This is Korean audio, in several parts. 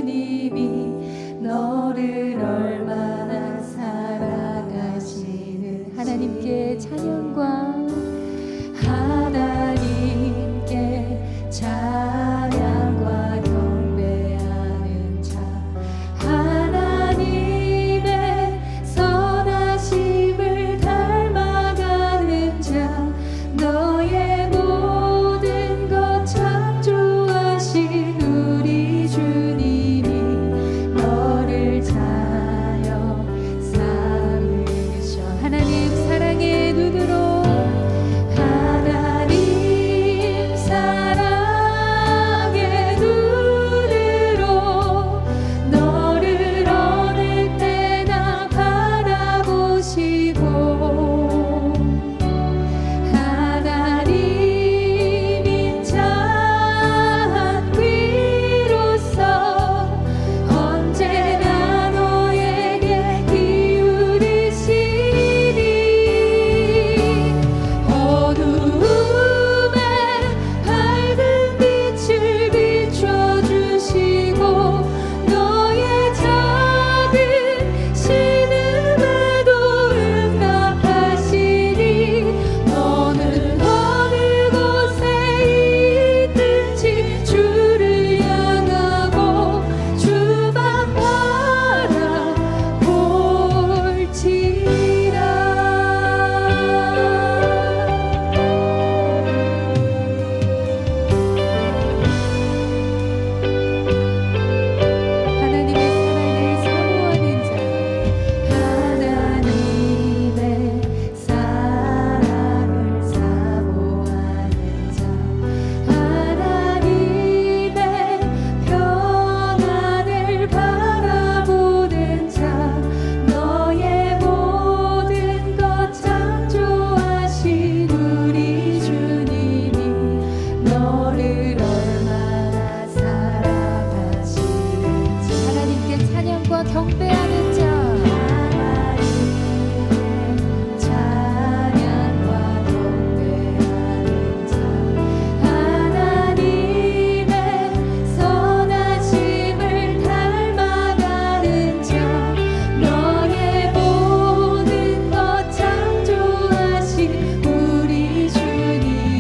주님이 너를 얼마나 사랑하시는 하나님께 찬양과 하나님께 찬양과 경배하는 자 하나님의 선하심을 닮아가는 자 너의 모든 것 창조하신 우리 주님이 너를 자여 삼으셔 하나님 사랑의 눈으로 경배하는 자 찬양과 경배하는 자 하나님의 선하심을 닮아가는 자 너의 모든 것 창조하신 우리 주님이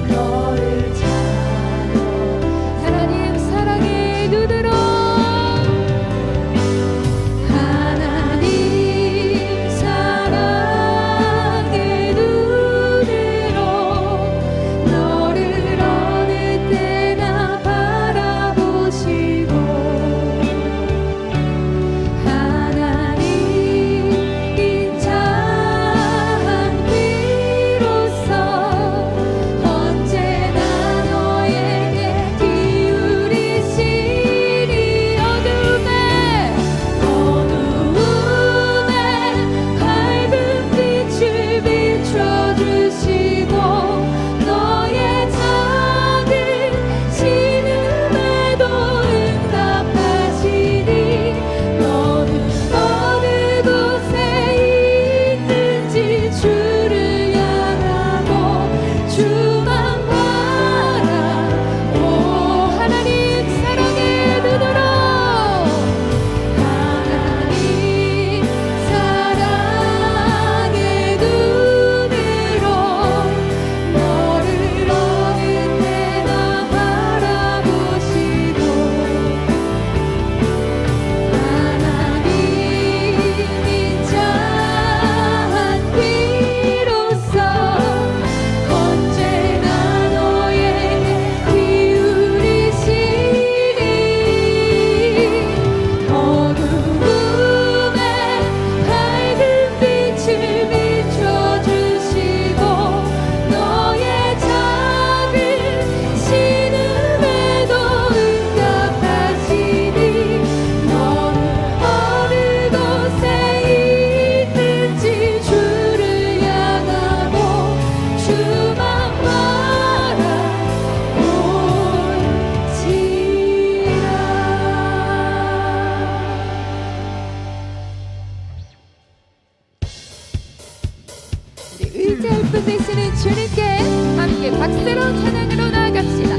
너를 자여 하나님 사랑의 눈으로 의지할 분 되시는 주님께 함께 박수로 찬양으로 나아갑시다.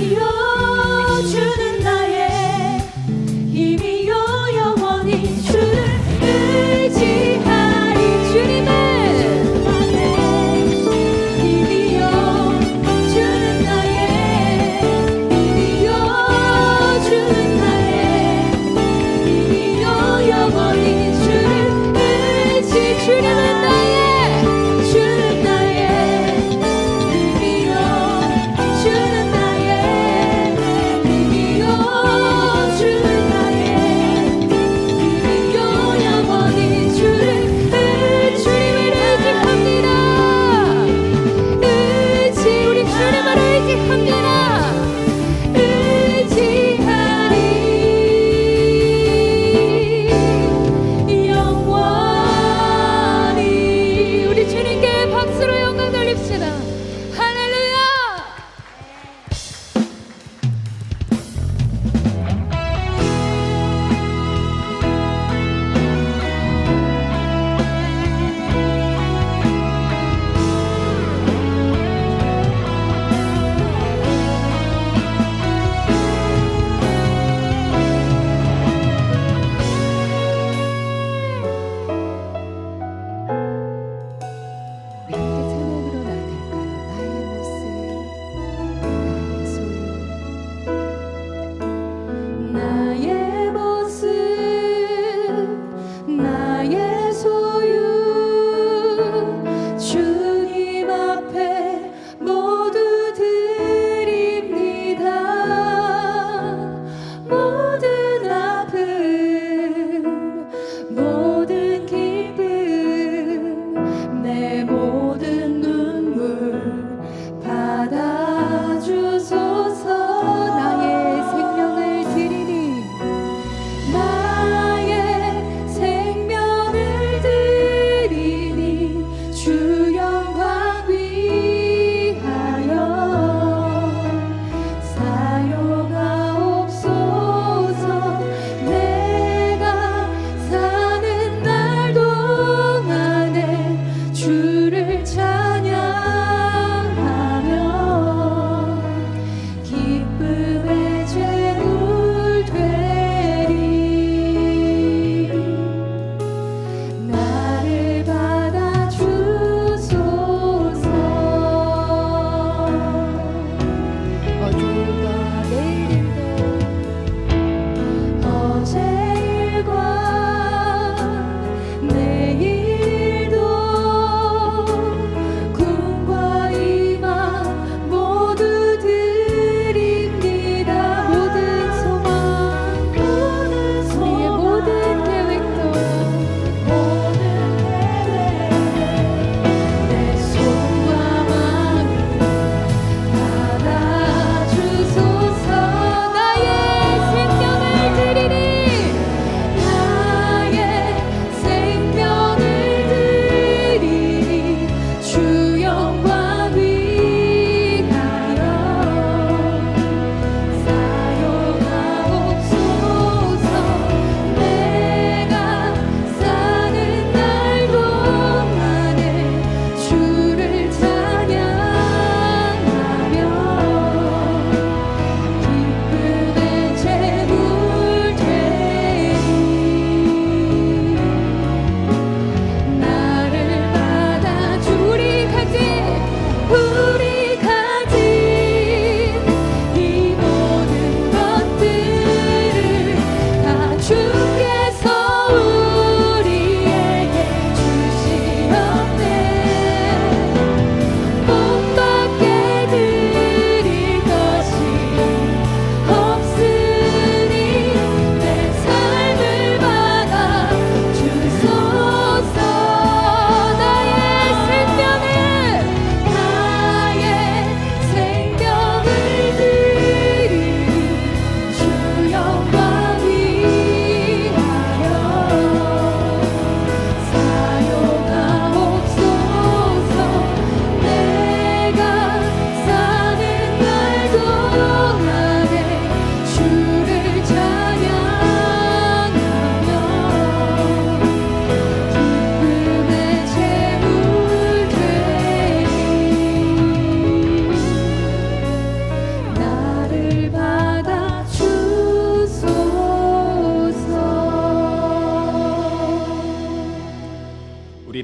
힘이요 주는 나의 힘이요 영원히 주를 의지하리. 주님은 힘이요 주는 나의 힘이요 주는 나의 힘이요 영원히 주를 의지. 주님은 나의 주는 나의 힘이요 주는 나의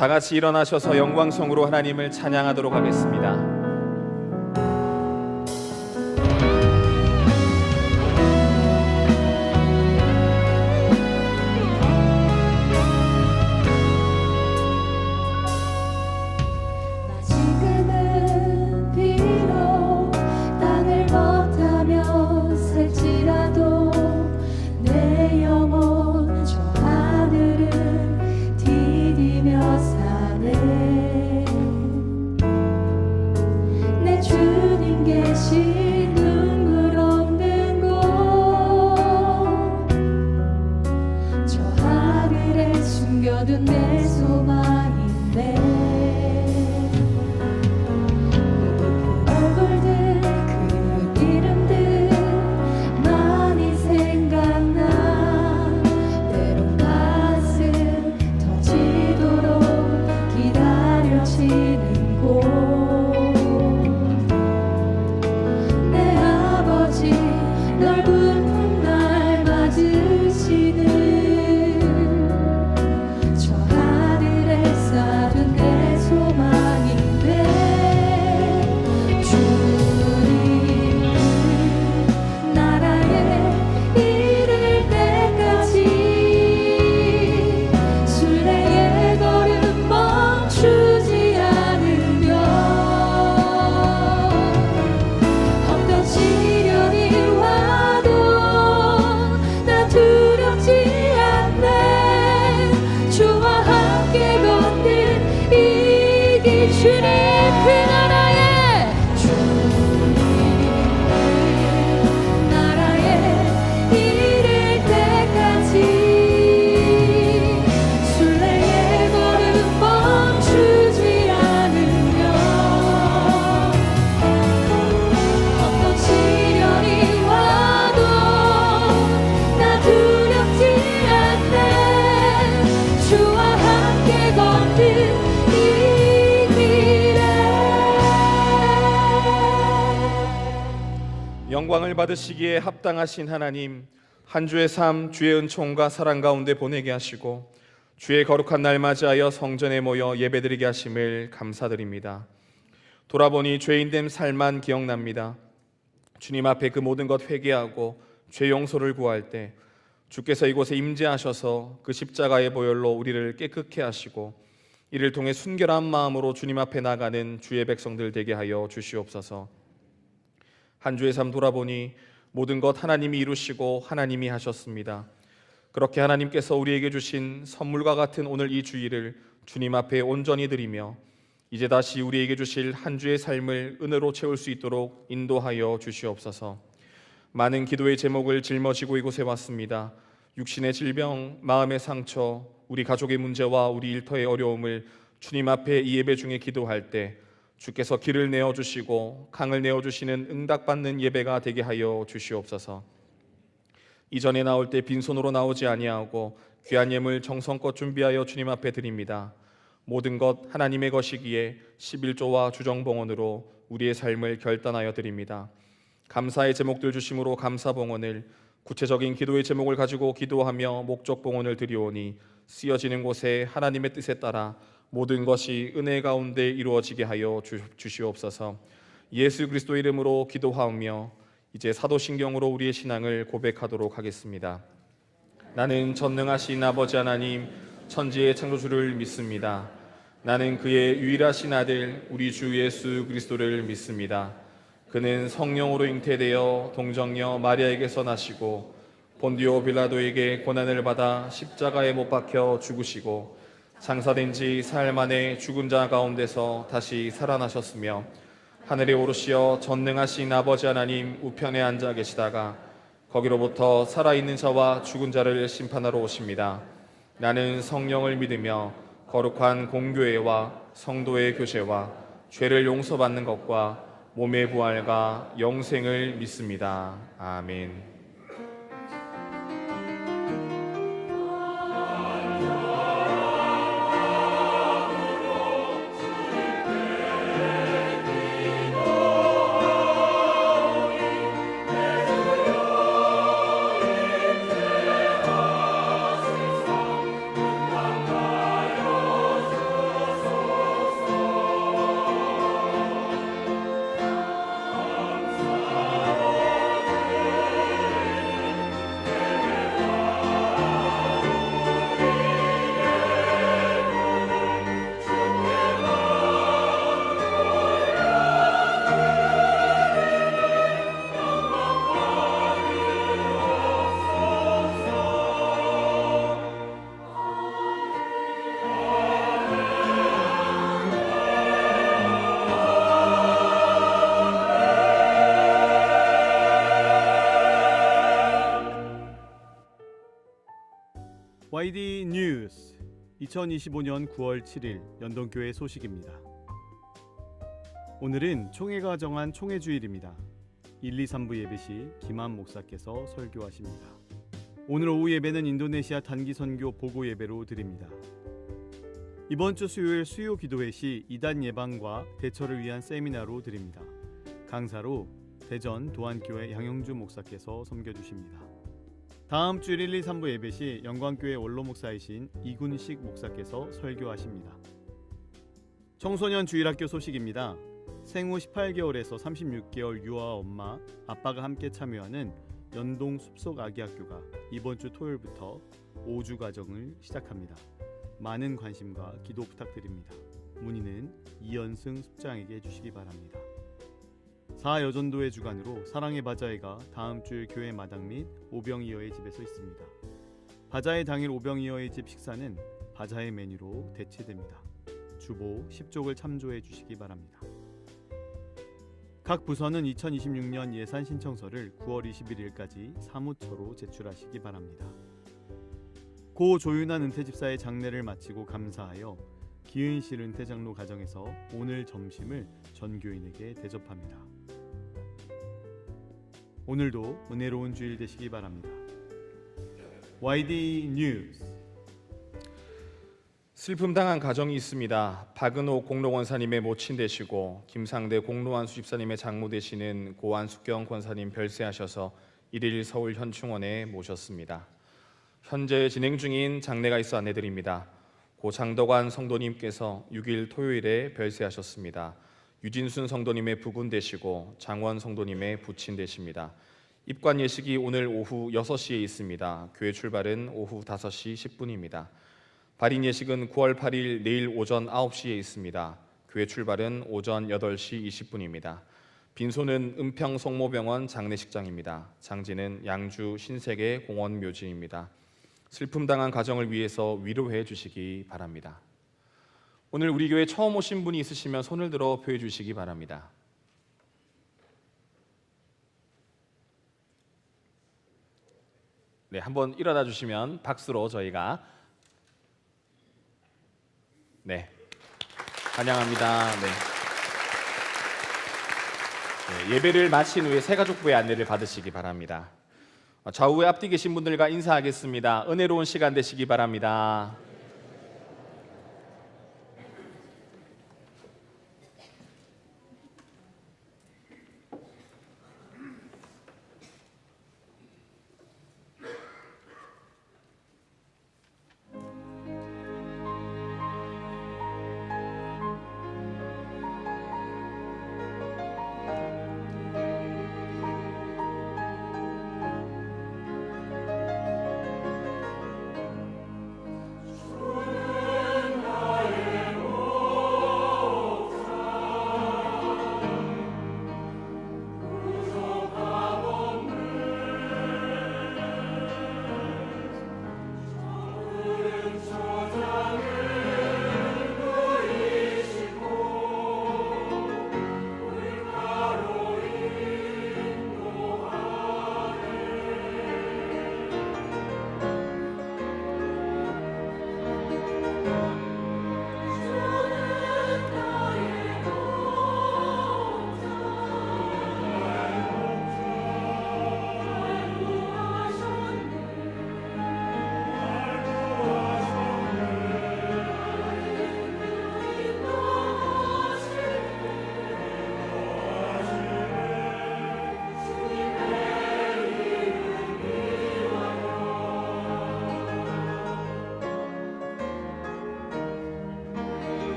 다 같이 일어나셔서 영광성으로 하나님을 찬양하도록 하겠습니다. 지금은 비록 땅을 못하며 살지라도 내 영혼 저 하늘을 디디며 사네. 내 주님 계신 눈물 없는 곳 저 하늘에 숨겨둔 내 소망인데 영광을 받으시기에 합당하신 하나님, 한 주의 삶 주의 은총과 사랑 가운데 보내게 하시고 주의 거룩한 날 맞이하여 성전에 모여 예배드리게 하심을 감사드립니다. 돌아보니 죄인됨 살만 기억납니다. 주님 앞에 그 모든 것 회개하고 죄 용서를 구할 때 주께서 이곳에 임재하셔서 그 십자가의 보혈로 우리를 깨끗게 하시고 이를 통해 순결한 마음으로 주님 앞에 나가는 주의 백성들 되게 하여 주시옵소서. 한 주의 삶 돌아보니 모든 것 하나님이 이루시고 하나님이 하셨습니다. 그렇게 하나님께서 우리에게 주신 선물과 같은 오늘 이 주일을 주님 앞에 온전히 드리며 이제 다시 우리에게 주실 한 주의 삶을 은혜로 채울 수 있도록 인도하여 주시옵소서. 많은 기도의 제목을 짊어지고 이곳에 왔습니다. 육신의 질병, 마음의 상처, 우리 가족의 문제와 우리 일터의 어려움을 주님 앞에 이 예배 중에 기도할 때 주께서 길을 내어주시고 강을 내어주시는 응답받는 예배가 되게 하여 주시옵소서. 이전에 나올 때 빈손으로 나오지 아니하고 귀한 예물 정성껏 준비하여 주님 앞에 드립니다. 모든 것 하나님의 것이기에 11조와 주정봉헌으로 우리의 삶을 결단하여 드립니다. 감사의 제목들 주심으로 감사봉헌을, 구체적인 기도의 제목을 가지고 기도하며 목적봉헌을 드리오니 쓰여지는 곳에 하나님의 뜻에 따라 모든 것이 은혜 가운데 이루어지게 하여 주시옵소서. 예수 그리스도 이름으로 기도하오며 이제 사도신경으로 우리의 신앙을 고백하도록 하겠습니다. 나는 전능하신 아버지 하나님 천지의 창조주를 믿습니다. 나는 그의 유일하신 아들 우리 주 예수 그리스도를 믿습니다. 그는 성령으로 잉태되어 동정녀 마리아에게서 나시고 본디오 빌라도에게 고난을 받아 십자가에 못 박혀 죽으시고 장사된 지 사흘 만에 죽은 자 가운데서 다시 살아나셨으며 하늘에 오르시어 전능하신 아버지 하나님 우편에 앉아 계시다가 거기로부터 살아있는 자와 죽은 자를 심판하러 오십니다. 나는 성령을 믿으며 거룩한 공교회와 성도의 교제와 죄를 용서받는 것과 몸의 부활과 영생을 믿습니다. 아멘. YD 뉴스 2025년 9월 7일 연동교회 소식입니다. 오늘은 총회가 정한 총회주일입니다. 1, 2, 3부 예배 시 김한 목사께서 설교하십니다. 오늘 오후 예배는 인도네시아 단기 선교 보고 예배로 드립니다. 이번 주 수요일 수요 기도회 시 이단 예방과 대처를 위한 세미나로 드립니다. 강사로 대전 도안교회 양영주 목사께서 섬겨주십니다. 다음 주 1, 2, 3부 예배 시 영광교회 원로 목사이신 이군식 목사께서 설교하십니다. 청소년 주일학교 소식입니다. 생후 18개월에서 36개월 유아 엄마, 아빠가 함께 참여하는 연동 숲속 아기학교가 이번 주 토요일부터 5주 과정을 시작합니다. 많은 관심과 기도 부탁드립니다. 문의는 이연승 숲장에게 해주시기 바랍니다. 사여전도회 주간으로 사랑의 바자회가 다음 주일 교회 마당 및 오병이어의 집에서 있습니다. 바자회 당일 오병이어의 집 식사는 바자회 메뉴로 대체됩니다. 주보 10족을 참조해 주시기 바랍니다. 각 부서는 2026년 예산 신청서를 9월 21일까지 사무처로 제출하시기 바랍니다. 고 조윤한 은퇴집사의 장례를 마치고 감사하여 기은실 은퇴장로 가정에서 오늘 점심을 전교인에게 대접합니다. 오늘도 은혜로운 주일 되시기 바랍니다. YD 뉴스. 슬픔 당한 가정이 있습니다. 박은호 공로권사님의 모친 되시고 김상대 공로안수 집사님의 장모 되시는 고 안숙경 권사님 별세하셔서 1일 서울 현충원에 모셨습니다. 현재 진행 중인 장례가 있어 안내드립니다. 고 장덕환 성도님께서 6일 토요일에 별세하셨습니다. 유진순 성도님의 부군 되시고 장원 성도님의 부친 되십니다. 입관 예식이 오늘 오후 6시에 있습니다. 교회 출발은 오후 5시 10분입니다. 발인 예식은 9월 8일 내일 오전 9시에 있습니다. 교회 출발은 오전 8시 20분입니다. 빈소는 은평 성모병원 장례식장입니다. 장지는 양주 신세계 공원 묘지입니다. 슬픔 당한 가정을 위해서 위로해 주시기 바랍니다. 오늘 우리 교회 처음 오신 분이 있으시면 손을 들어 표해 주시기 바랍니다. 네, 한번 일어나 주시면 박수로 저희가 환영합니다. 예배를 마친 후에 새가족부의 안내를 받으시기 바랍니다. 좌우에 앞뒤 계신 분들과 인사하겠습니다. 은혜로운 시간 되시기 바랍니다.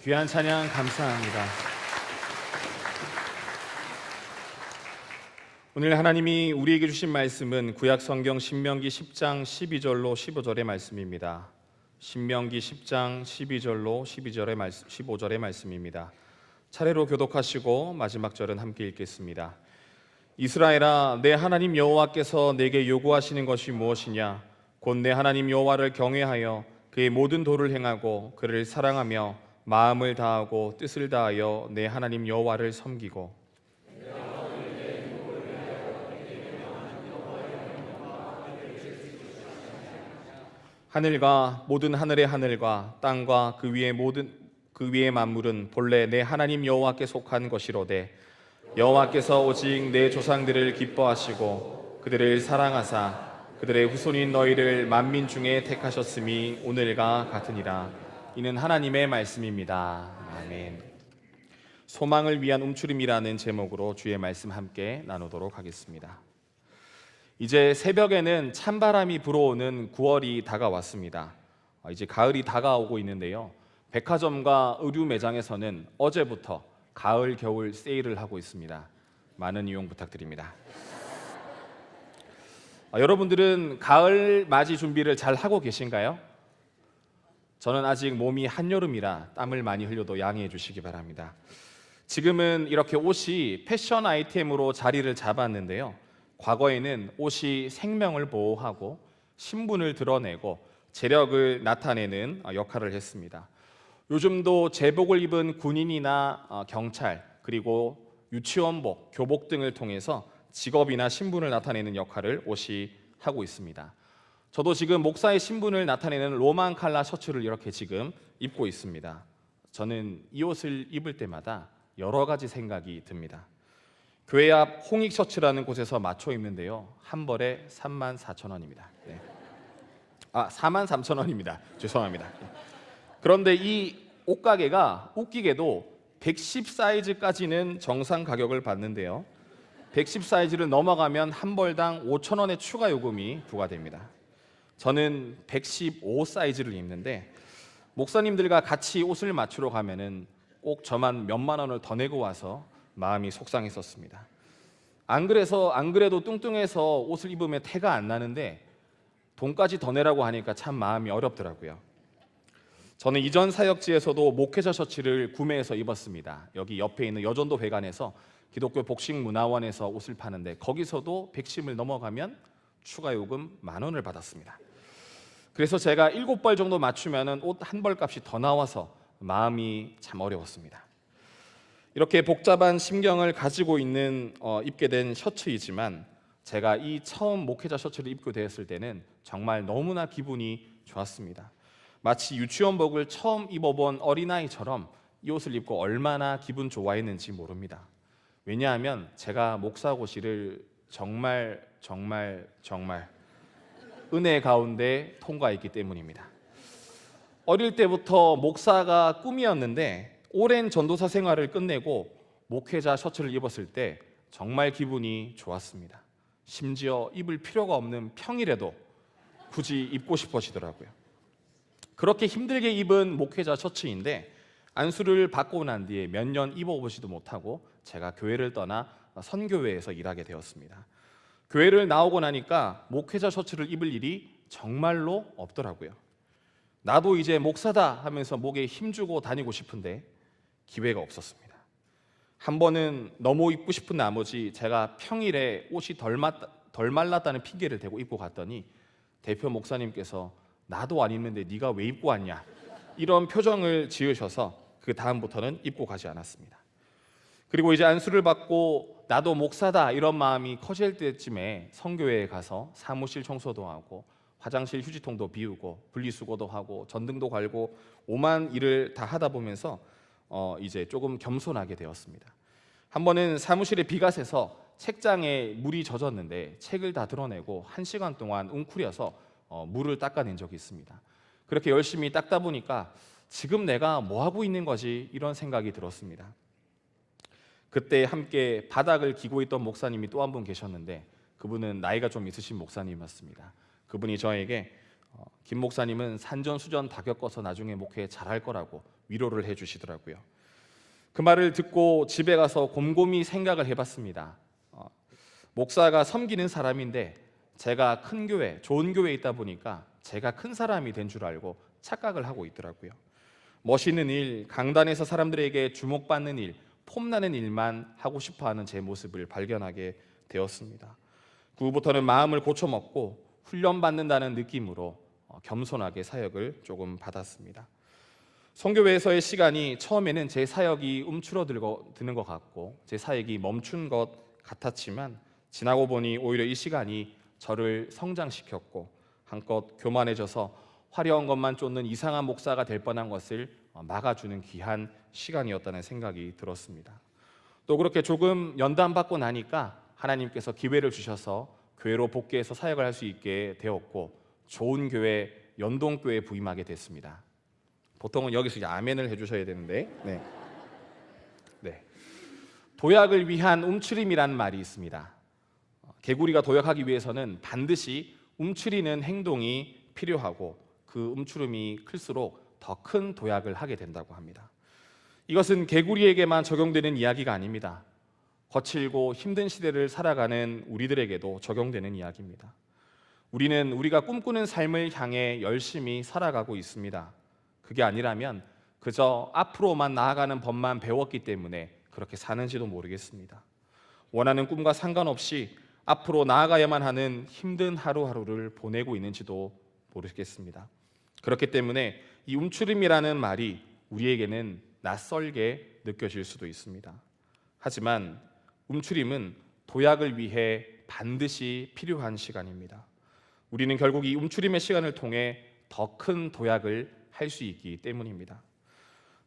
귀한 찬양 감사합니다. 오늘 하나님이 우리에게 주신 말씀은 구약 성경 신명기 10장 12절로 15절의 말씀입니다. 신명기 10장 12절로 15절의 말씀입니다. 차례로 교독하시고 마지막 절은 함께 읽겠습니다. 이스라엘아, 내 하나님 여호와께서 내게 요구하시는 것이 무엇이냐? 곧 내 하나님 여호와를 경외하여 그의 모든 도를 행하고 그를 사랑하며 마음을 다하고 뜻을 다하여 내 하나님 여호와를 섬기고 하늘과 모든 하늘의 하늘과 땅과 그 위의 만물은 본래 내 하나님 여호와께 속한 것이로되 여호와께서 오직 내 조상들을 기뻐하시고 그들을 사랑하사 그들의 후손인 너희를 만민 중에 택하셨음이 오늘과 같으니라. 이는 하나님의 말씀입니다. 아멘. 소망을 위한 움츠림이라는 제목으로 주의 말씀 함께 나누도록 하겠습니다. 이제 새벽에는 찬바람이 불어오는 9월이 다가왔습니다. 이제 가을이 다가오고 있는데요. 백화점과 의류 매장에서는 어제부터 가을 겨울 세일을 하고 있습니다. 많은 이용 부탁드립니다. 여러분들은 가을 맞이 준비를 잘 하고 계신가요? 저는 아직 몸이 한여름이라 땀을 많이 흘려도 양해해 주시기 바랍니다. 지금은 이렇게 옷이 패션 아이템으로 자리를 잡았는데요. 과거에는 옷이 생명을 보호하고 신분을 드러내고 재력을 나타내는 역할을 했습니다. 요즘도 제복을 입은 군인이나 경찰, 그리고 유치원복, 교복 등을 통해서 직업이나 신분을 나타내는 역할을 옷이 하고 있습니다. 저도 지금 목사의 신분을 나타내는 로만 칼라 셔츠를 이렇게 지금 입고 있습니다. 저는 이 옷을 입을 때마다 여러 가지 생각이 듭니다. 교회 앞 홍익 셔츠라는 곳에서 맞춰 입는데요. 한 벌에 34,000원입니다. 네. 43,000원입니다. 죄송합니다. 그런데 이 옷가게가 웃기게도 110 사이즈까지는 정상 가격을 받는데요. 110 사이즈를 넘어가면 한 벌당 5,000원의 추가 요금이 부과됩니다. 저는 115 사이즈를 입는데 목사님들과 같이 옷을 맞추러 가면은 꼭 저만 몇만 원을 더 내고 와서 마음이 속상했었습니다. 안 그래도 뚱뚱해서 옷을 입으면 태가 안 나는데 돈까지 더 내라고 하니까 참 마음이 어렵더라고요. 저는 이전 사역지에서도 목회자 셔츠를 구매해서 입었습니다. 여기 옆에 있는 여전도 회관에서 기독교 복식문화원에서 옷을 파는데 거기서도 110을 넘어가면 추가 요금 10,000원을 받았습니다. 그래서 제가 7벌 정도 맞추면 옷 한 벌 값이 더 나와서 마음이 참 어려웠습니다. 이렇게 복잡한 심경을 가지고 입게 된 셔츠이지만 제가 이 처음 목회자 셔츠를 입게 되었을 때는 정말 너무나 기분이 좋았습니다. 마치 유치원복을 처음 입어본 어린아이처럼 이 옷을 입고 얼마나 기분 좋아했는지 모릅니다. 왜냐하면 제가 목사고시를 정말 은혜 가운데 통과했기 때문입니다. 어릴 때부터 목사가 꿈이었는데 오랜 전도사 생활을 끝내고 목회자 셔츠를 입었을 때 정말 기분이 좋았습니다. 심지어 입을 필요가 없는 평일에도 굳이 입고 싶어지더라고요. 그렇게 힘들게 입은 목회자 셔츠인데 안수를 받고 난 뒤에 몇 년 입어보지도 못하고 제가 교회를 떠나 선교회에서 일하게 되었습니다. 교회를 나오고 나니까 목회자 셔츠를 입을 일이 정말로 없더라고요. 나도 이제 목사다 하면서 목에 힘주고 다니고 싶은데 기회가 없었습니다. 한 번은 너무 입고 싶은 나머지 제가 평일에 옷이 덜 말랐다는 핑계를 대고 입고 갔더니 대표 목사님께서 나도 안 입는데 네가 왜 입고 왔냐 이런 표정을 지으셔서 그 다음부터는 입고 가지 않았습니다. 그리고 이제 안수를 받고 나도 목사다 이런 마음이 커질 때쯤에 선교회에 가서 사무실 청소도 하고 화장실 휴지통도 비우고 분리수거도 하고 전등도 갈고 오만 일을 다 하다 보면서 이제 조금 겸손하게 되었습니다. 한 번은 사무실에 비가 새서 책장에 물이 젖었는데 책을 다 드러내고 1시간 동안 웅크려서 물을 닦아낸 적이 있습니다. 그렇게 열심히 닦다 보니까 지금 내가 뭐 하고 있는 거지 이런 생각이 들었습니다. 그때 함께 바닥을 기고 있던 목사님이 또 한 분 계셨는데 그분은 나이가 좀 있으신 목사님이었습니다. 그분이 저에게 김 목사님은 산전수전 다 겪어서 나중에 목회 잘할 거라고 위로를 해주시더라고요. 그 말을 듣고 집에 가서 곰곰이 생각을 해봤습니다. 목사가 섬기는 사람인데 제가 큰 교회, 좋은 교회에 있다 보니까 제가 큰 사람이 된 줄 알고 착각을 하고 있더라고요. 멋있는 일, 강단에서 사람들에게 주목받는 일, 폼나는 일만 하고 싶어하는 제 모습을 발견하게 되었습니다. 그 후부터는 마음을 고쳐먹고 훈련받는다는 느낌으로 겸손하게 사역을 조금 받았습니다. 선교회에서의 시간이 처음에는 제 사역이 움츠러드는 것 같고 제 사역이 멈춘 것 같았지만 지나고 보니 오히려 이 시간이 저를 성장시켰고 한껏 교만해져서 화려한 것만 쫓는 이상한 목사가 될 뻔한 것을 막아주는 귀한 시간이었다는 생각이 들었습니다. 또 그렇게 조금 연단받고 나니까 하나님께서 기회를 주셔서 교회로 복귀해서 사역을 할 수 있게 되었고 좋은 교회, 연동교회에 부임하게 됐습니다. 보통은 여기서 이제 아멘을 해주셔야 되는데 도약을 위한 움츠림이라는 말이 있습니다. 개구리가 도약하기 위해서는 반드시 움츠리는 행동이 필요하고 그 움츠림이 클수록 더 큰 도약을 하게 된다고 합니다. 이것은 개구리에게만 적용되는 이야기가 아닙니다. 거칠고 힘든 시대를 살아가는 우리들에게도 적용되는 이야기입니다. 우리는 우리가 꿈꾸는 삶을 향해 열심히 살아가고 있습니다. 그게 아니라면 그저 앞으로만 나아가는 법만 배웠기 때문에 그렇게 사는지도 모르겠습니다. 원하는 꿈과 상관없이 앞으로 나아가야만 하는 힘든 하루하루를 보내고 있는지도 모르겠습니다. 그렇기 때문에 이 움츠림이라는 말이 우리에게는 낯설게 느껴질 수도 있습니다. 하지만 움츠림은 도약을 위해 반드시 필요한 시간입니다. 우리는 결국 이 움츠림의 시간을 통해 더 큰 도약을 할 수 있기 때문입니다.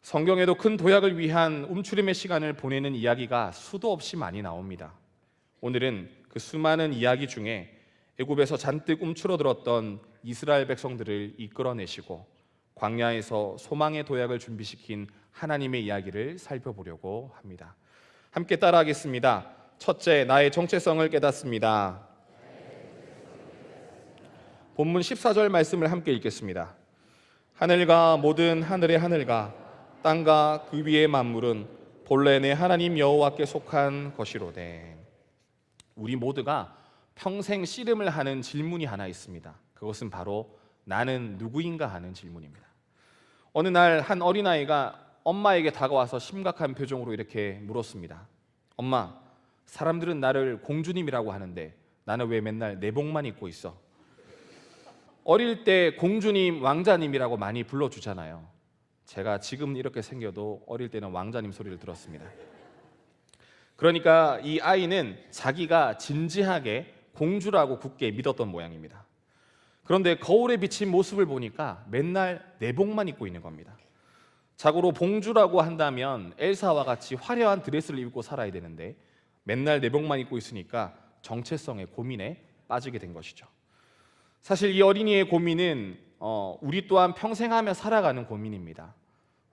성경에도 큰 도약을 위한 움츠림의 시간을 보내는 이야기가 수도 없이 많이 나옵니다. 오늘은 그 수많은 이야기 중에 애굽에서 잔뜩 움츠러들었던 이스라엘 백성들을 이끌어내시고 광야에서 소망의 도약을 준비시킨 하나님의 이야기를 살펴보려고 합니다. 함께 따라하겠습니다. 첫째, 나의 정체성을 깨닫습니다. 본문 14절 말씀을 함께 읽겠습니다. 하늘과 모든 하늘의 하늘과 땅과 그 위의 만물은 본래 내 하나님 여호와께 속한 것이로되. 우리 모두가 평생 씨름을 하는 질문이 하나 있습니다. 그것은 바로 나는 누구인가 하는 질문입니다. 어느 날 한 어린아이가 엄마에게 다가와서 심각한 표정으로 이렇게 물었습니다. 엄마, 사람들은 나를 공주님이라고 하는데 나는 왜 맨날 내복만 입고 있어? 어릴 때 공주님, 왕자님이라고 많이 불러주잖아요. 제가 지금 이렇게 생겨도 어릴 때는 왕자님 소리를 들었습니다. 그러니까 이 아이는 자기가 진지하게 공주라고 굳게 믿었던 모양입니다. 그런데 거울에 비친 모습을 보니까 맨날 내복만 입고 있는 겁니다. 자고로 봉주라고 한다면 엘사와 같이 화려한 드레스를 입고 살아야 되는데 맨날 내복만 입고 있으니까 정체성의 고민에 빠지게 된 것이죠. 사실 이 어린이의 고민은 우리 또한 평생 하며 살아가는 고민입니다.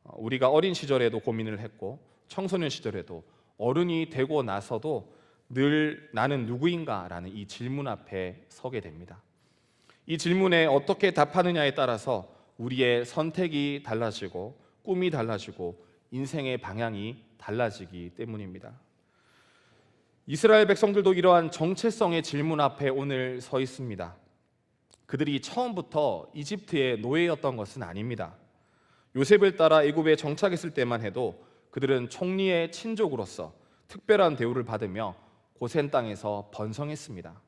우리가 어린 시절에도 고민을 했고 청소년 시절에도 어른이 되고 나서도 늘 나는 누구인가라는 이 질문 앞에 서게 됩니다. 이 질문에 어떻게 답하느냐에 따라서 우리의 선택이 달라지고 꿈이 달라지고 인생의 방향이 달라지기 때문입니다. 이스라엘 백성들도 이러한 정체성의 질문 앞에 오늘 서 있습니다. 그들이 처음부터 이집트의 노예였던 것은 아닙니다. 요셉을 따라 애굽에 정착했을 때만 해도 그들은 총리의 친족으로서 특별한 대우를 받으며 고센 땅에서 번성했습니다.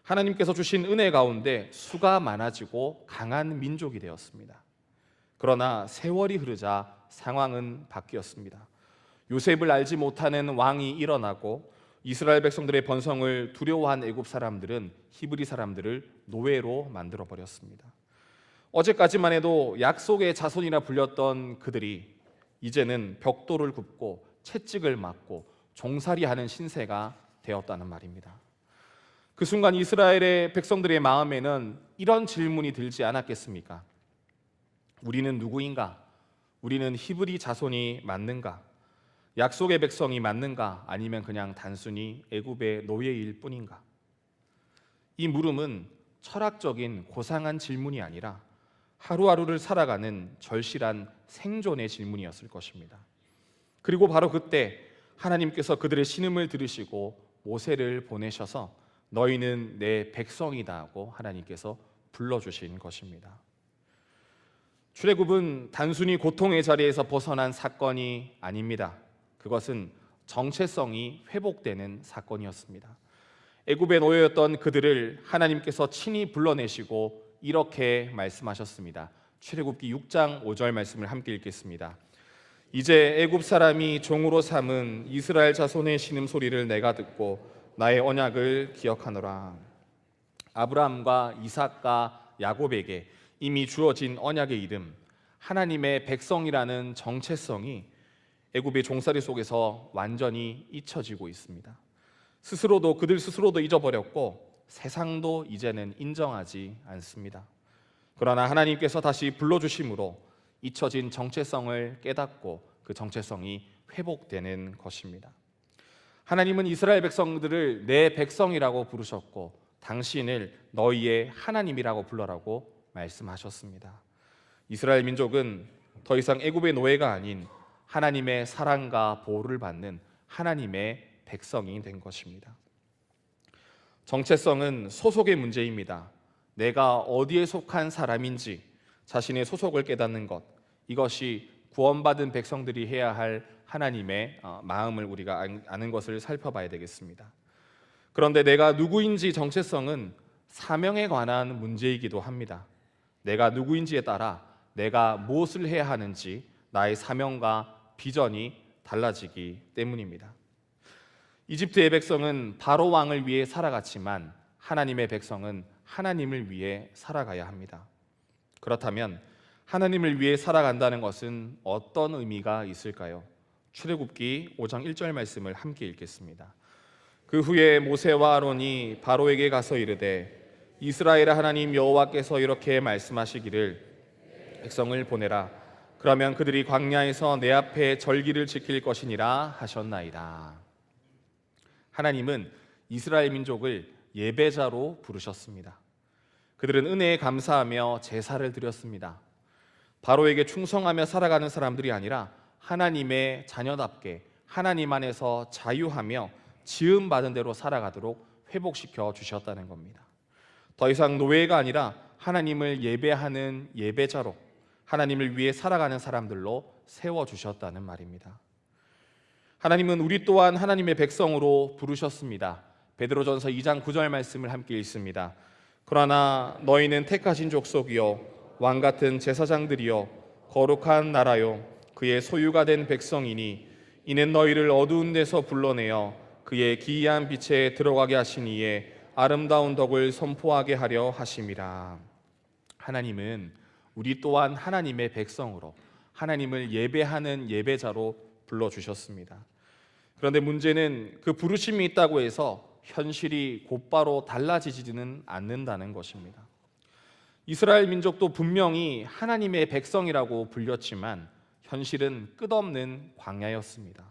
하나님께서 주신 은혜 가운데 수가 많아지고 강한 민족이 되었습니다. 그러나 세월이 흐르자 상황은 바뀌었습니다. 요셉을 알지 못하는 왕이 일어나고 이스라엘 백성들의 번성을 두려워한 애굽 사람들은 히브리 사람들을 노예로 만들어 버렸습니다. 어제까지만 해도 약속의 자손이라 불렸던 그들이 이제는 벽돌을 굽고 채찍을 맞고 종살이하는 신세가 되었다는 말입니다. 그 순간 이스라엘의 백성들의 마음에는 이런 질문이 들지 않았겠습니까? 우리는 누구인가? 우리는 히브리 자손이 맞는가? 약속의 백성이 맞는가? 아니면 그냥 단순히 애굽의 노예일 뿐인가? 이 물음은 철학적인 고상한 질문이 아니라 하루하루를 살아가는 절실한 생존의 질문이었을 것입니다. 그리고 바로 그때 하나님께서 그들의 신음을 들으시고 모세를 보내셔서 너희는 내 백성이다 하고 하나님께서 불러주신 것입니다. 출애굽은 단순히 고통의 자리에서 벗어난 사건이 아닙니다. 그것은 정체성이 회복되는 사건이었습니다. 애굽의 노예였던 그들을 하나님께서 친히 불러내시고 이렇게 말씀하셨습니다. 출애굽기 6장 5절 말씀을 함께 읽겠습니다. 이제 애굽 사람이 종으로 삼은 이스라엘 자손의 신음소리를 내가 듣고 나의 언약을 기억하노라. 아브라함과 이삭과 야곱에게 이미 주어진 언약의 이름, 하나님의 백성이라는 정체성이 애굽의 종살이 속에서 완전히 잊혀지고 있습니다. 그들 스스로도 잊어버렸고 세상도 이제는 인정하지 않습니다. 그러나 하나님께서 다시 불러주심으로 잊혀진 정체성을 깨닫고 그 정체성이 회복되는 것입니다. 하나님은 이스라엘 백성들을 내 백성이라고 부르셨고 당신을 너희의 하나님이라고 불러라고 말씀하셨습니다. 이스라엘 민족은 더 이상 애굽의 노예가 아닌 하나님의 사랑과 보호를 받는 하나님의 백성이 된 것입니다. 정체성은 소속의 문제입니다. 내가 어디에 속한 사람인지 자신의 소속을 깨닫는 것, 이것이 구원받은 백성들이 해야 할 하나님의 마음을 우리가 아는 것을 살펴봐야 되겠습니다. 그런데 내가 누구인지 정체성은 사명에 관한 문제이기도 합니다. 내가 누구인지에 따라 내가 무엇을 해야 하는지 나의 사명과 비전이 달라지기 때문입니다. 이집트의 백성은 바로 왕을 위해 살아갔지만 하나님의 백성은 하나님을 위해 살아가야 합니다. 그렇다면 하나님을 위해 살아간다는 것은 어떤 의미가 있을까요? 출애굽기 5장 1절 말씀을 함께 읽겠습니다. 그 후에 모세와 아론이 바로에게 가서 이르되 이스라엘 하나님 여호와께서 이렇게 말씀하시기를 백성을 보내라. 그러면 그들이 광야에서 내 앞에 절기를 지킬 것이니라 하셨나이다. 하나님은 이스라엘 민족을 예배자로 부르셨습니다. 그들은 은혜에 감사하며 제사를 드렸습니다. 바로에게 충성하며 살아가는 사람들이 아니라 하나님의 자녀답게 하나님 안에서 자유하며 지음받은 대로 살아가도록 회복시켜 주셨다는 겁니다. 더 이상 노예가 아니라 하나님을 예배하는 예배자로 하나님을 위해 살아가는 사람들로 세워주셨다는 말입니다. 하나님은 우리 또한 하나님의 백성으로 부르셨습니다. 베드로전서 2장 9절 말씀을 함께 읽습니다. 그러나 너희는 택하신 족속이요 왕같은 제사장들이요 거룩한 나라요 그의 소유가 된 백성이니 이는 너희를 어두운 데서 불러내어 그의 기이한 빛에 들어가게 하신 이에 아름다운 덕을 선포하게 하려 하심이라. 하나님은 우리 또한 하나님의 백성으로 하나님을 예배하는 예배자로 불러주셨습니다. 그런데 문제는 그 부르심이 있다고 해서 현실이 곧바로 달라지지는 않는다는 것입니다. 이스라엘 민족도 분명히 하나님의 백성이라고 불렸지만 현실은 끝없는 광야였습니다.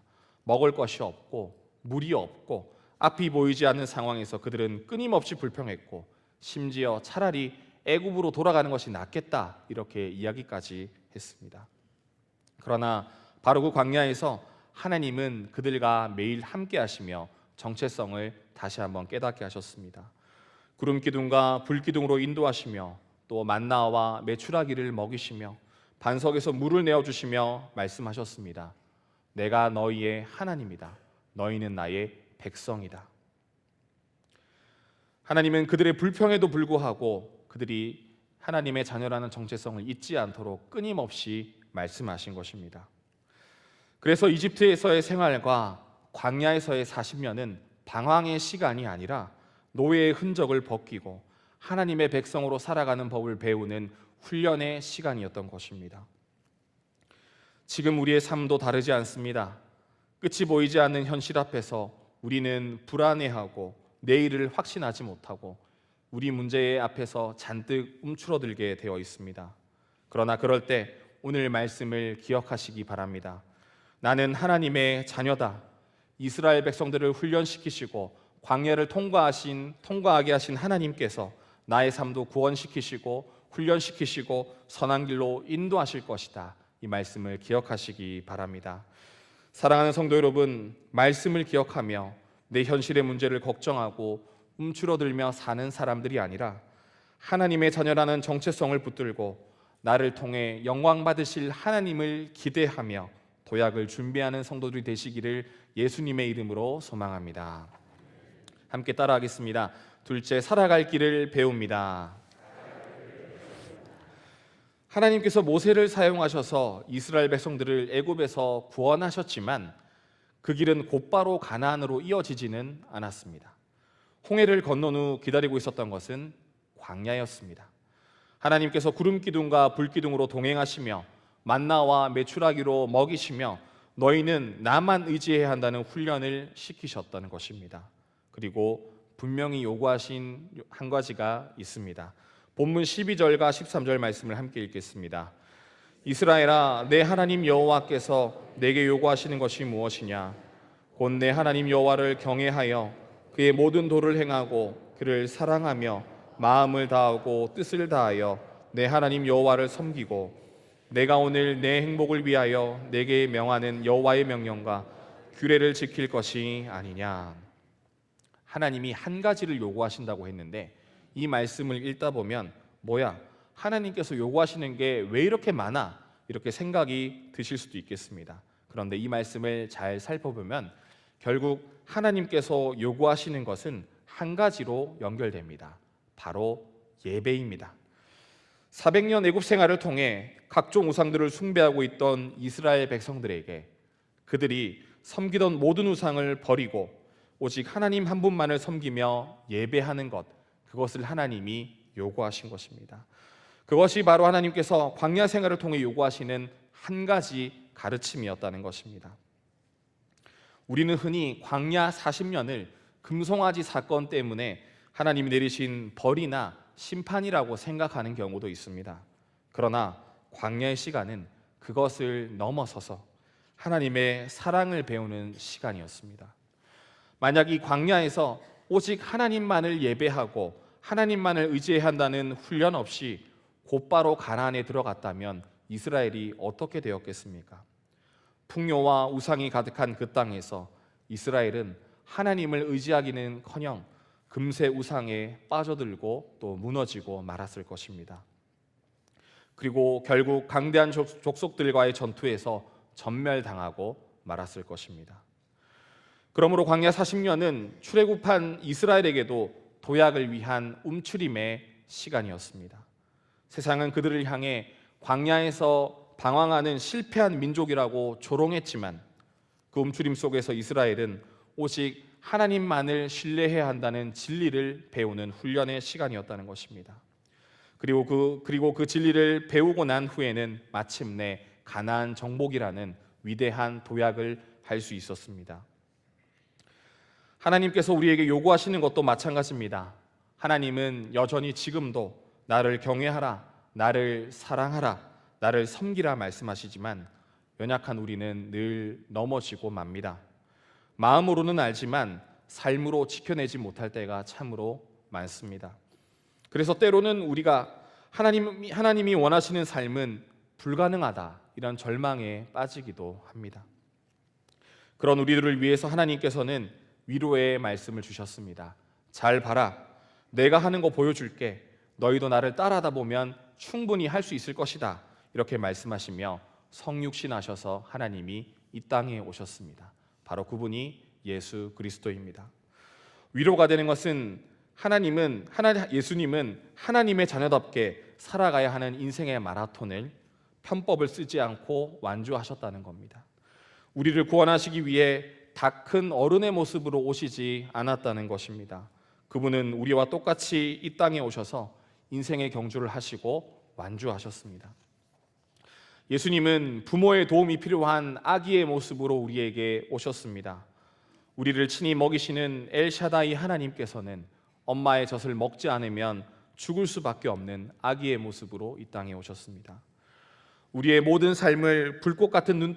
먹을 것이 없고 물이 없고 앞이 보이지 않는 상황에서 그들은 끊임없이 불평했고 심지어 차라리 애굽으로 돌아가는 것이 낫겠다 이렇게 이야기까지 했습니다. 그러나 바로 그 광야에서 하나님은 그들과 매일 함께 하시며 정체성을 다시 한번 깨닫게 하셨습니다. 구름 기둥과 불 기둥으로 인도하시며 또 만나와 메추라기를 먹이시며 반석에서 물을 내어주시며 말씀하셨습니다. 내가 너희의 하나님이다. 너희는 나의 백성이다. 하나님은 그들의 불평에도 불구하고 그들이 하나님의 자녀라는 정체성을 잊지 않도록 끊임없이 말씀하신 것입니다. 그래서 이집트에서의 생활과 광야에서의 40년은 방황의 시간이 아니라 노예의 흔적을 벗기고 하나님의 백성으로 살아가는 법을 배우는 훈련의 시간이었던 것입니다. 지금 우리의 삶도 다르지 않습니다. 끝이 보이지 않는 현실 앞에서 우리는 불안해하고 내일을 확신하지 못하고 우리 문제 앞에서 잔뜩 움츠러들게 되어 있습니다. 그러나 그럴 때 오늘 말씀을 기억하시기 바랍니다. 나는 하나님의 자녀다. 이스라엘 백성들을 훈련시키시고 광야를 통과하게 하신 하나님께서 나의 삶도 구원시키시고 훈련시키시고 선한 길로 인도하실 것이다. 이 말씀을 기억하시기 바랍니다. 사랑하는 성도 여러분, 말씀을 기억하며 내 현실의 문제를 걱정하고 움츠러들며 사는 사람들이 아니라 하나님의 자녀라는 정체성을 붙들고 나를 통해 영광 받으실 하나님을 기대하며 도약을 준비하는 성도들이 되시기를 예수님의 이름으로 소망합니다. 함께 따라하겠습니다. 둘째, 살아갈 길을 배웁니다. 하나님께서 모세를 사용하셔서 이스라엘 백성들을 애굽에서 구원하셨지만 그 길은 곧바로 가나안으로 이어지지는 않았습니다. 홍해를 건넌 후 기다리고 있었던 것은 광야였습니다. 하나님께서 구름 기둥과 불 기둥으로 동행하시며 만나와 메추라기로 먹이시며 너희는 나만 의지해야 한다는 훈련을 시키셨다는 것입니다. 그리고 분명히 요구하신 한 가지가 있습니다. 본문 12절과 13절 말씀을 함께 읽겠습니다. 이스라엘아, 내 하나님 여호와께서 내게 요구하시는 것이 무엇이냐? 곧 내 하나님 여호와를 경외하여 그의 모든 도를 행하고 그를 사랑하며 마음을 다하고 뜻을 다하여 내 하나님 여호와를 섬기고 내가 오늘 내 행복을 위하여 내게 명하는 여호와의 명령과 규례를 지킬 것이 아니냐. 하나님이 한 가지를 요구하신다고 했는데 이 말씀을 읽다 보면 뭐야? 하나님께서 요구하시는 게 왜 이렇게 많아? 이렇게 생각이 드실 수도 있겠습니다. 그런데 이 말씀을 잘 살펴보면 결국 하나님께서 요구하시는 것은 한 가지로 연결됩니다. 바로 예배입니다. 400년 애굽 생활을 통해 각종 우상들을 숭배하고 있던 이스라엘 백성들에게 그들이 섬기던 모든 우상을 버리고 오직 하나님 한 분만을 섬기며 예배하는 것, 그것을 하나님이 요구하신 것입니다. 그것이 바로 하나님께서 광야 생활을 통해 요구하시는 한 가지 가르침이었다는 것입니다. 우리는 흔히 광야 40년을 금송아지 사건 때문에 하나님이 내리신 벌이나 심판이라고 생각하는 경우도 있습니다. 그러나 광야의 시간은 그것을 넘어서서 하나님의 사랑을 배우는 시간이었습니다. 만약 이 광야에서 오직 하나님만을 예배하고 하나님만을 의지해야 한다는 훈련 없이 곧바로 가나안에 들어갔다면 이스라엘이 어떻게 되었겠습니까? 풍요와 우상이 가득한 그 땅에서 이스라엘은 하나님을 의지하기는커녕 금세 우상에 빠져들고 또 무너지고 말았을 것입니다. 그리고 결국 강대한 족속들과의 전투에서 전멸당하고 말았을 것입니다. 그러므로 광야 40년은 출애굽한 이스라엘에게도 도약을 위한 움츠림의 시간이었습니다. 세상은 그들을 향해 광야에서 방황하는 실패한 민족이라고 조롱했지만 그 움츠림 속에서 이스라엘은 오직 하나님만을 신뢰해야 한다는 진리를 배우는 훈련의 시간이었다는 것입니다. 그리고 그 진리를 배우고 난 후에는 마침내 가나안 정복이라는 위대한 도약을 할 수 있었습니다. 하나님께서 우리에게 요구하시는 것도 마찬가지입니다. 하나님은 여전히 지금도 나를 경외하라, 나를 사랑하라, 나를 섬기라 말씀하시지만 연약한 우리는 늘 넘어지고 맙니다. 마음으로는 알지만 삶으로 지켜내지 못할 때가 참으로 많습니다. 그래서 때로는 우리가 하나님이 원하시는 삶은 불가능하다, 이런 절망에 빠지기도 합니다. 그런 우리들을 위해서 하나님께서는 위로의 말씀을 주셨습니다. 잘 봐라, 내가 하는 거 보여줄게. 너희도 나를 따라하다 보면 충분히 할 수 있을 것이다. 이렇게 말씀하시며 성육신하셔서 하나님이 이 땅에 오셨습니다. 바로 그분이 예수 그리스도입니다. 위로가 되는 것은 예수님은 하나님의 자녀답게 살아가야 하는 인생의 마라톤을 편법을 쓰지 않고 완주하셨다는 겁니다. 우리를 구원하시기 위해 다 큰 어른의 모습으로 오시지 않았다는 것입니다. 그분은 우리와 똑같이 이 땅에 오셔서 인생의 경주를 하시고 완주하셨습니다. 예수님은 부모의 도움이 필요한 아기의 모습으로 우리에게 오셨습니다. 우리를 친히 먹이시는 엘샤다이 하나님께서는 엄마의 젖을 먹지 않으면 죽을 수밖에 없는 아기의 모습으로 이 땅에 오셨습니다. 우리의 모든 삶을 불꽃 같은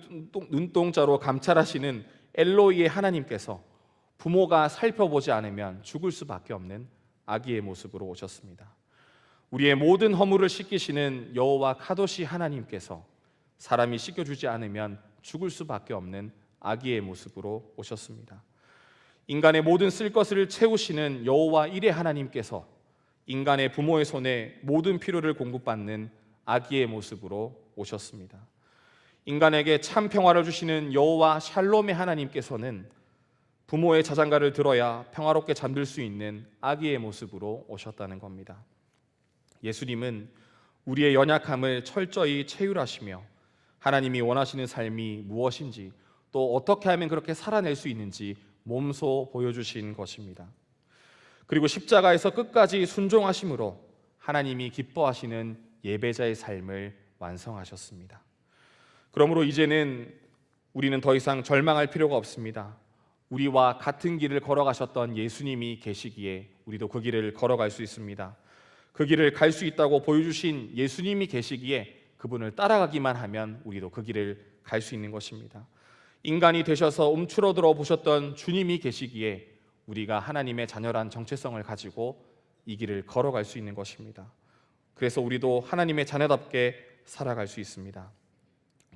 눈동자로 감찰하시는 엘로이의 하나님께서 부모가 살펴보지 않으면 죽을 수밖에 없는 아기의 모습으로 오셨습니다. 우리의 모든 허물을 씻기시는 여호와 카도시 하나님께서 사람이 씻겨주지 않으면 죽을 수밖에 없는 아기의 모습으로 오셨습니다. 인간의 모든 쓸 것을 채우시는 여호와 일의 하나님께서 인간의 부모의 손에 모든 필요를 공급받는 아기의 모습으로 오셨습니다. 인간에게 참 평화를 주시는 여호와 샬롬의 하나님께서는 부모의 자장가를 들어야 평화롭게 잠들 수 있는 아기의 모습으로 오셨다는 겁니다. 예수님은 우리의 연약함을 철저히 체휼하시며 하나님이 원하시는 삶이 무엇인지 또 어떻게 하면 그렇게 살아낼 수 있는지 몸소 보여주신 것입니다. 그리고 십자가에서 끝까지 순종하심으로 하나님이 기뻐하시는 예배자의 삶을 완성하셨습니다. 그러므로 이제는 우리는 더 이상 절망할 필요가 없습니다. 우리와 같은 길을 걸어가셨던 예수님이 계시기에 우리도 그 길을 걸어갈 수 있습니다. 그 길을 갈 수 있다고 보여주신 예수님이 계시기에 그분을 따라가기만 하면 우리도 그 길을 갈 수 있는 것입니다. 인간이 되셔서 움츠러들어 보셨던 주님이 계시기에 우리가 하나님의 자녀란 정체성을 가지고 이 길을 걸어갈 수 있는 것입니다. 그래서 우리도 하나님의 자녀답게 살아갈 수 있습니다.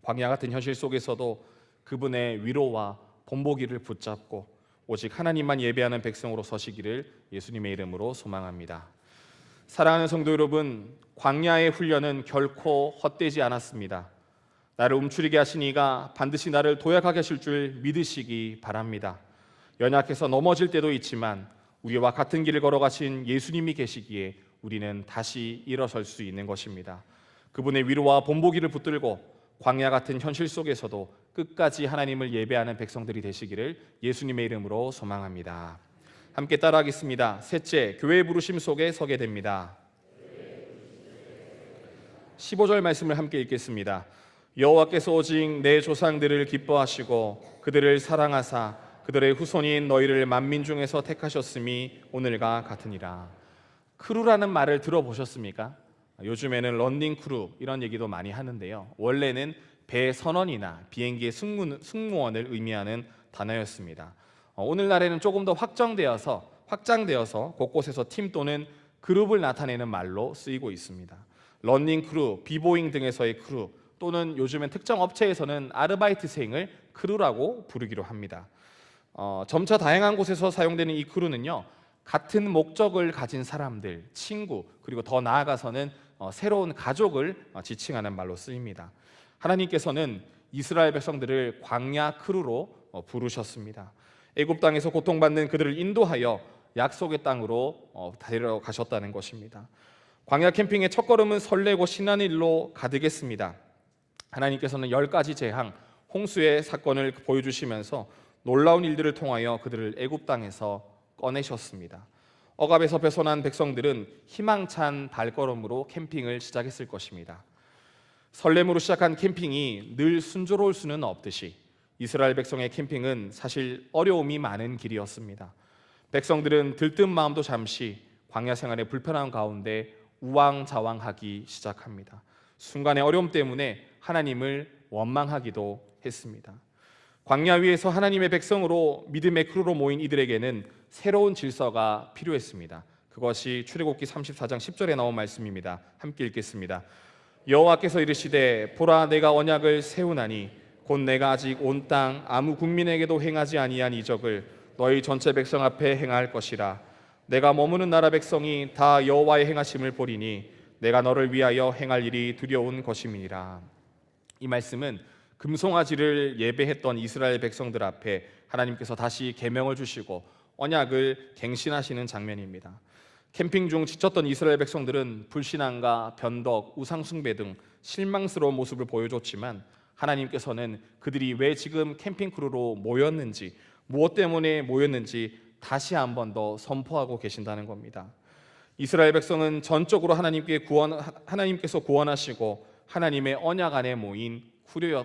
광야 같은 현실 속에서도 그분의 위로와 본보기를 붙잡고 오직 하나님만 예배하는 백성으로 서시기를 예수님의 이름으로 소망합니다. 사랑하는 성도 여러분, 광야의 훈련은 결코 헛되지 않았습니다. 나를 움츠리게 하신 이가 반드시 나를 도약하게 하실 줄 믿으시기 바랍니다. 연약해서 넘어질 때도 있지만 우리와 같은 길을 걸어가신 예수님이 계시기에 우리는 다시 일어설 수 있는 것입니다. 그분의 위로와 본보기를 붙들고 광야 같은 현실 속에서도 끝까지 하나님을 예배하는 백성들이 되시기를 예수님의 이름으로 소망합니다. 함께 따라하겠습니다. 셋째, 교회 부르심 속에 서게 됩니다. 15절 말씀을 함께 읽겠습니다. 여호와께서 오직 내 조상들을 기뻐하시고 그들을 사랑하사 그들의 후손인 너희를 만민 중에서 택하셨음이 오늘과 같으니라. 크루라는 말을 들어보셨습니까? 요즘에는 런닝 크루 이런 얘기도 많이 하는데요. 원래는 배 선원이나 비행기의 승무원을 의미하는 단어였습니다. 오늘날에는 조금 더 확장되어서 곳곳에서 팀 또는 그룹을 나타내는 말로 쓰이고 있습니다. 런닝 크루, 비보잉 등에서의 크루 또는 요즘엔 특정 업체에서는 아르바이트생을 크루라고 부르기로 합니다. 점차 다양한 곳에서 사용되는 이 크루는요, 같은 목적을 가진 사람들, 친구, 그리고 더 나아가서는 새로운 가족을 지칭하는 말로 쓰입니다. 하나님께서는 이스라엘 백성들을 광야 크루로 부르셨습니다. 애굽 땅에서 고통받는 그들을 인도하여 약속의 땅으로 데려가셨다는 것입니다. 광야 캠핑의 첫걸음은 설레고 신나는 일로 가득했습니다. 하나님께서는 10가지 재앙, 홍수의 사건을 보여주시면서 놀라운 일들을 통하여 그들을 애굽 땅에서 꺼내셨습니다. 억압에서 벗어난 백성들은 희망찬 발걸음으로 캠핑을 시작했을 것입니다. 설렘으로 시작한 캠핑이 늘 순조로울 수는 없듯이 이스라엘 백성의 캠핑은 사실 어려움이 많은 길이었습니다. 백성들은 들뜬 마음도 잠시 광야 생활의 불편함 가운데 우왕좌왕하기 시작합니다. 순간의 어려움 때문에 하나님을 원망하기도 했습니다. 광야 위에서 하나님의 백성으로 믿음의 크루로 모인 이들에게는 새로운 질서가 필요했습니다. 그것이 출애굽기 34장 10절에 나온 말씀입니다. 함께 읽겠습니다. 여호와께서 이르시되 보라 내가 언약을 세우나니 곧 내가 아직 온 땅 아무 국민에게도 행하지 아니한 이적을 너희 전체 백성 앞에 행할 것이라. 내가 머무는 나라 백성이 다 여호와의 행하심을 보리니 내가 너를 위하여 행할 일이 두려운 것임이니라. 이 말씀은 금송아지를 예배했던 이스라엘 백성들 앞에 하나님께서 다시 계명을 주시고 언약을 갱신하시는 장면입니다. 캠핑 중 지쳤던 이스라엘 백성들은 불신앙과 변덕, 우상숭배 등 실망스러운 모습을 보여줬지만 하나님께서는 그들이 왜 지금 캠핑 크루로 모였는지, 무엇 때문에 모였는지 다시 한 번 더 선포하고 계신다는 겁니다. 이스라엘 백성은 전적으로 하나님께서 구원하시고 하나님의 언약 안에 모인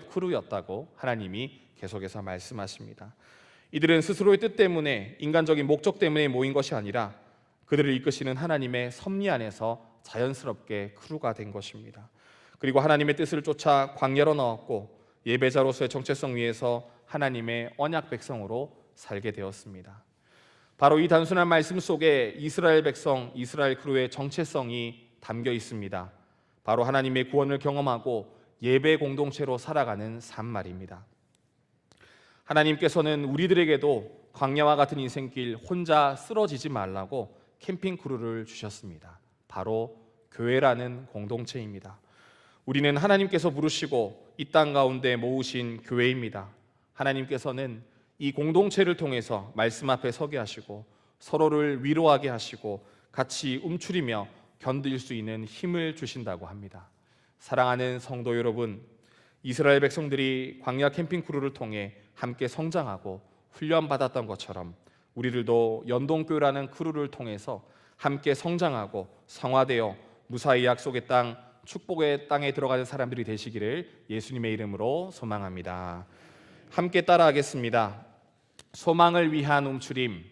크루였다고 하나님이 계속해서 말씀하십니다. 이들은 스스로의 뜻 때문에, 인간적인 목적 때문에 모인 것이 아니라 그들을 이끄시는 하나님의 섭리 안에서 자연스럽게 크루가 된 것입니다. 그리고 하나님의 뜻을 쫓아 광야로 나왔고 예배자로서의 정체성 위에서 하나님의 언약 백성으로 살게 되었습니다. 바로 이 단순한 말씀 속에 이스라엘 백성, 이스라엘 크루의 정체성이 담겨 있습니다. 바로 하나님의 구원을 경험하고 예배 공동체로 살아가는 삶 말입니다. 하나님께서는 우리들에게도 광야와 같은 인생길 혼자 쓰러지지 말라고 캠핑 크루를 주셨습니다. 바로 교회라는 공동체입니다. 우리는 하나님께서 부르시고 이 땅 가운데 모으신 교회입니다. 하나님께서는 이 공동체를 통해서 말씀 앞에 서게 하시고 서로를 위로하게 하시고 같이 움츠리며 견딜 수 있는 힘을 주신다고 합니다. 사랑하는 성도 여러분, 이스라엘 백성들이 광야 캠핑 크루를 통해 함께 성장하고 훈련받았던 것처럼 우리들도 연동교회라는 크루를 통해서 함께 성장하고 성화되어 무사히 약속의 땅, 축복의 땅에 들어가는 사람들이 되시기를 예수님의 이름으로 소망합니다. 함께 따라하겠습니다. 소망을 위한 움츠림.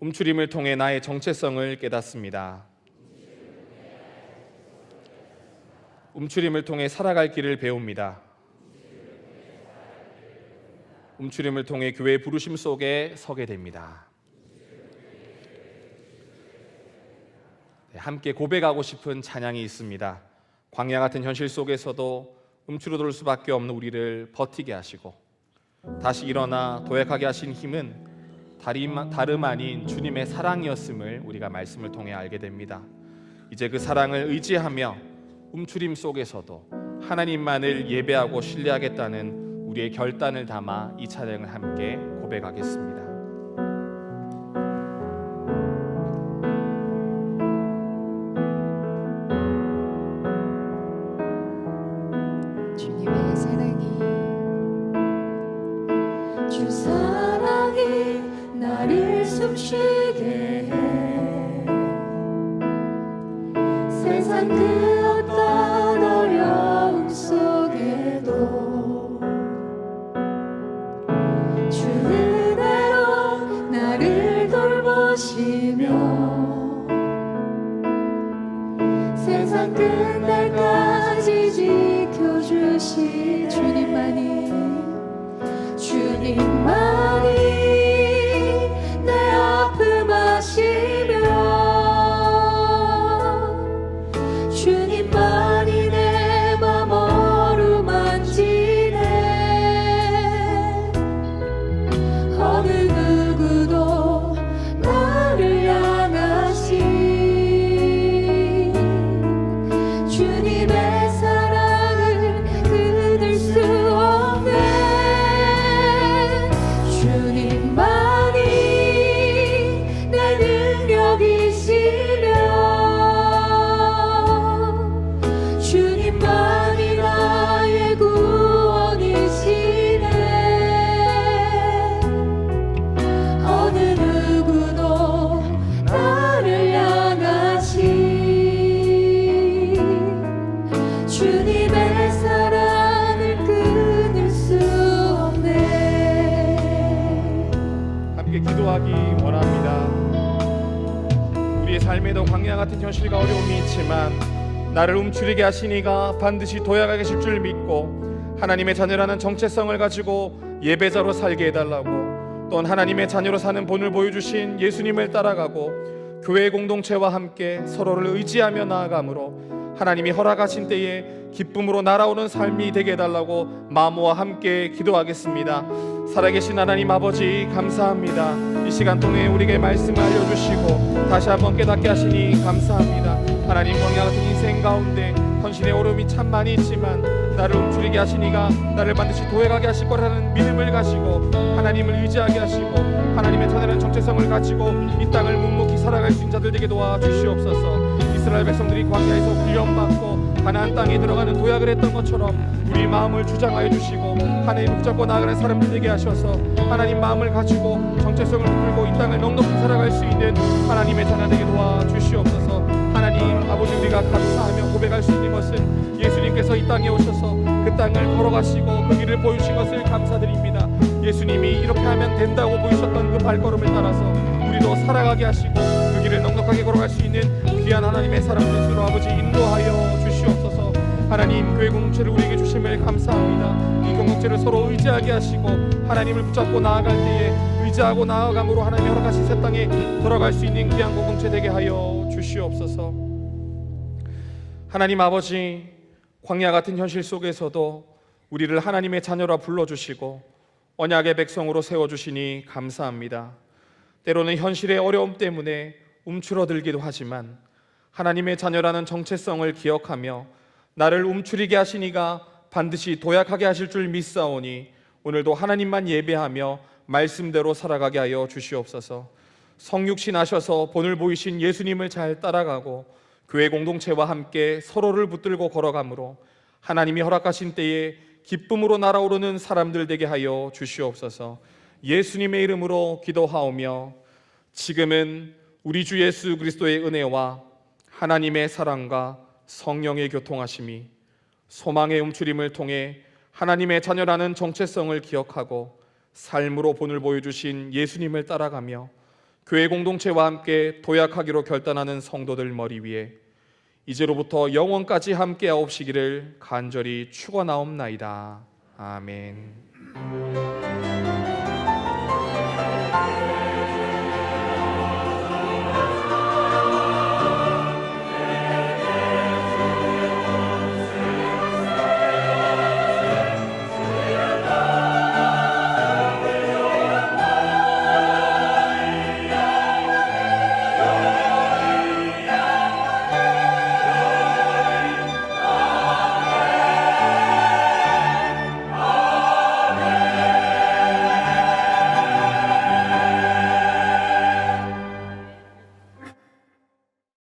움츠림을 통해 나의 정체성을 깨닫습니다. 움츠림을 통해 살아갈 길을 배웁니다. 움츠림을 통해 교회의 부르심 속에 서게 됩니다. 함께 고백하고 싶은 찬양이 있습니다. 광야 같은 현실 속에서도 움츠러들 수밖에 없는 우리를 버티게 하시고 다시 일어나 도약하게 하신 힘은 다름 아닌 주님의 사랑이었음을 우리가 말씀을 통해 알게 됩니다. 이제 그 사랑을 의지하며 움츠림 속에서도 하나님만을 예배하고 신뢰하겠다는 우리의 결단을 담아 이 찬양을 함께 고백하겠습니다. 주님의 사랑이 주 사랑이 나를 숨쉬게 해 세상 그 어떤 어려움 속에도 주 은혜로 나를 돌보시며 세상 끝날까지 지켜주시 주님만이 내 아픔 아시며 주님만이 내 맘 어루만지네 어느 누구도 나를 향하신 주님의 사랑을 끊을 수 없네 주님만이 내 능력이시며 주님만이 나의 구원이시네 어느 누구도 나를 향하신 주님의 사랑을 끊을 수 없네 함께 기도하기 원합니다. 우리의 삶에도 광야 같은 현실과 어려움이 있지만 나를 움츠리게 하신 이가 반드시 도약하게 하실 줄 믿고 하나님의 자녀라는 정체성을 가지고 예배자로 살게 해달라고 또한 하나님의 자녀로 사는 본을 보여주신 예수님을 따라가고 교회 공동체와 함께 서로를 의지하며 나아가므로 하나님이 허락하신 때에 기쁨으로 날아오는 삶이 되게 해달라고 마모와 함께 기도하겠습니다. 살아계신 하나님 아버지 감사합니다. 이 시간 통해 우리에게 말씀을 알려주시고 다시 한번 깨닫게 하시니 감사합니다. 하나님 광야 같은 인생 가운데 현실의 어려움이 참 많이 있지만 나를 움츠리게 하시니가 나를 반드시 도약하게 하실 거라는 믿음을 가지고 하나님을 의지하게 하시고 하나님의 자녀라는 정체성을 가지고 이 땅을 묵묵히 살아갈 수 있는 자들 되게 도와주시옵소서. 이스라엘 백성들이 광야에서 훈련받고 가나안 땅에 들어가는 도약을 했던 것처럼 우리 마음을 주장하여 주시고 하나님 붙잡고 나아가는 사람들 되게 하셔서 하나님 마음을 가지고 정체성을 풀고 이 땅을 넉넉히 살아갈 수 있는 하나님의 자녀 되게 도와주시옵소서. 하나님 아버지 우리가 감사하며 고백할 수 있는 것은 예수님께서 이 땅에 오셔서 그 땅을 걸어가시고 그 길을 보여주신 것을 감사드립니다. 예수님이 이렇게 하면 된다고 보이셨던 그 발걸음을 따라서 우리도 살아가게 하시고 그 길을 넉넉하게 걸어갈 수 있는 귀한 하나님의 사람들 주로 아버지 인도하여 주시옵소서. 하나님 교회 공동체를 우리에게 주심을 감사합니다. 이 공동체를 서로 의지하게 하시고 하나님을 붙잡고 나아갈 때에 의지하고 나아감으로 하나님의 허락하신 새 땅에 돌아갈 수 있는 귀한 공동체 되게 하여 주시옵소서. 하나님 아버지, 광야 같은 현실 속에서도 우리를 하나님의 자녀라 불러주시고 언약의 백성으로 세워주시니 감사합니다. 때로는 현실의 어려움 때문에 움츠러들기도 하지만 하나님의 자녀라는 정체성을 기억하며 나를 움츠리게 하시니가 반드시 도약하게 하실 줄 믿사오니 오늘도 하나님만 예배하며 말씀대로 살아가게 하여 주시옵소서. 성육신 하셔서 본을 보이신 예수님을 잘 따라가고 교회 공동체와 함께 서로를 붙들고 걸어가므로 하나님이 허락하신 때에 기쁨으로 날아오르는 사람들 되게 하여 주시옵소서. 예수님의 이름으로 기도하오며 지금은 우리 주 예수 그리스도의 은혜와 하나님의 사랑과 성령의 교통하심이 소망의 움츠림을 통해 하나님의 자녀라는 정체성을 기억하고 삶으로 본을 보여주신 예수님을 따라가며 교회 공동체와 함께 도약하기로 결단하는 성도들 머리 위에 이제로부터 영원까지 함께하옵시기를 간절히 축원하옵나이다. 아멘.